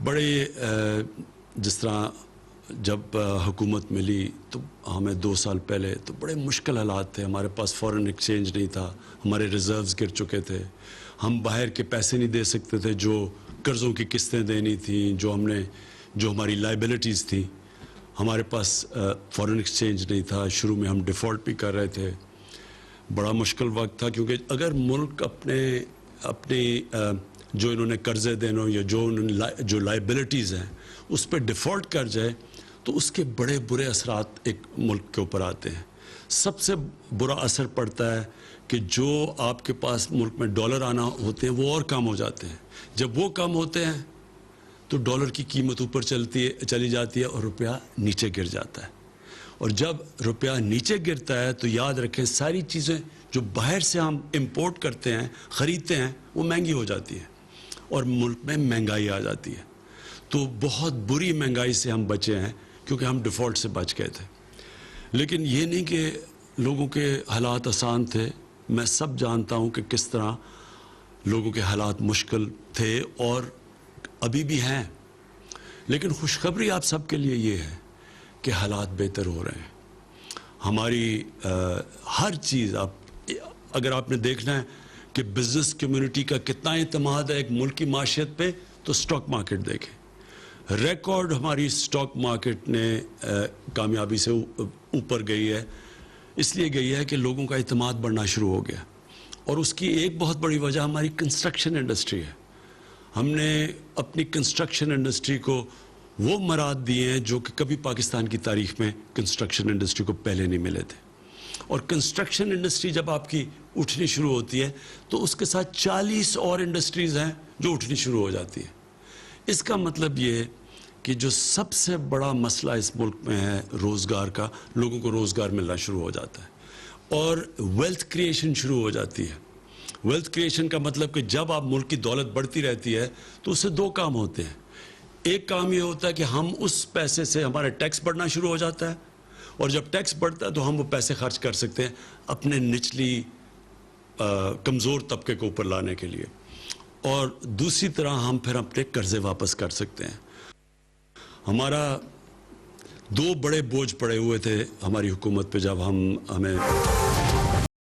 بڑے جس طرح جب حکومت ملی تو ہمیں 2 سال پہلے تو بڑے مشکل حالات تھے. ہمارے پاس فورن ایکسچینج نہیں تھا, ہمارے ریزروز گر چکے تھے, ہم باہر کے پیسے نہیں دے سکتے تھے, جو قرضوں کی قسطیں دینی تھیں, جو ہماری لائبلٹیز تھیں. ہمارے پاس فورن ایکسچینج نہیں تھا. شروع میں ہم ڈیفالٹ بھی کر رہے تھے. بڑا مشکل وقت تھا, کیونکہ اگر ملک اپنی جو انہوں نے قرضے دینا یا جو لائبلٹیز ہیں اس پہ ڈیفالٹ کر جائے تو اس کے بڑے برے اثرات ایک ملک کے اوپر آتے ہیں. سب سے برا اثر پڑتا ہے کہ جو آپ کے پاس ملک میں ڈالر آنا ہوتے ہیں وہ اور کم ہو جاتے ہیں. جب وہ کم ہوتے ہیں تو ڈالر کی قیمت اوپر چلی جاتی ہے اور روپیہ نیچے گر جاتا ہے. اور جب روپیہ نیچے گرتا ہے تو یاد رکھیں ساری چیزیں جو باہر سے ہم امپورٹ کرتے ہیں, خریدتے ہیں, وہ مہنگی ہو جاتی ہیں اور ملک میں مہنگائی آ جاتی ہے. تو بہت بری مہنگائی سے ہم بچے ہیں کیونکہ ہم ڈیفالٹ سے بچ گئے تھے. لیکن یہ نہیں کہ لوگوں کے حالات آسان تھے. میں سب جانتا ہوں کہ کس طرح لوگوں کے حالات مشکل تھے اور ابھی بھی ہیں. لیکن خوشخبری آپ سب کے لیے یہ ہے کہ حالات بہتر ہو رہے ہیں. ہماری ہر چیز اگر آپ نے دیکھنا ہے کہ بزنس کمیونٹی کا کتنا اعتماد ہے ایک ملک کی معیشت پہ, تو سٹاک مارکیٹ دیکھیں. ریکارڈ ہماری سٹاک مارکیٹ نے کامیابی سے اوپر گئی ہے. اس لیے گئی ہے کہ لوگوں کا اعتماد بڑھنا شروع ہو گیا. اور اس کی ایک بہت بڑی وجہ ہماری کنسٹرکشن انڈسٹری ہے. ہم نے اپنی کنسٹرکشن انڈسٹری کو وہ مراد دیے ہیں جو کہ کبھی پاکستان کی تاریخ میں کنسٹرکشن انڈسٹری کو پہلے نہیں ملے تھے. اور کنسٹرکشن انڈسٹری جب آپ کی اٹھنی شروع ہوتی ہے تو اس کے ساتھ 40 اور انڈسٹریز ہیں جو اٹھنی شروع ہو جاتی ہیں. اس کا مطلب یہ ہے کہ جو سب سے بڑا مسئلہ اس ملک میں ہے روزگار کا, لوگوں کو روزگار ملنا شروع ہو جاتا ہے اور ویلتھ کریشن شروع ہو جاتی ہے. ویلتھ کریشن کا مطلب کہ جب آپ ملک کی دولت بڑھتی رہتی ہے تو اس سے 2 کام ہوتے ہیں. ایک کام یہ ہوتا ہے کہ ہم اس پیسے سے ہمارا ٹیکس بڑھنا شروع ہو جاتا ہے, اور جب ٹیکس بڑھتا ہے تو ہم وہ پیسے خرچ کر سکتے ہیں اپنے نچلی کمزور طبقے کو اوپر لانے کے لیے, اور دوسری طرح ہم پھر اپنے قرضے واپس کر سکتے ہیں. ہمارا 2 بڑے بوجھ پڑے ہوئے تھے ہماری حکومت پہ جب ہمیں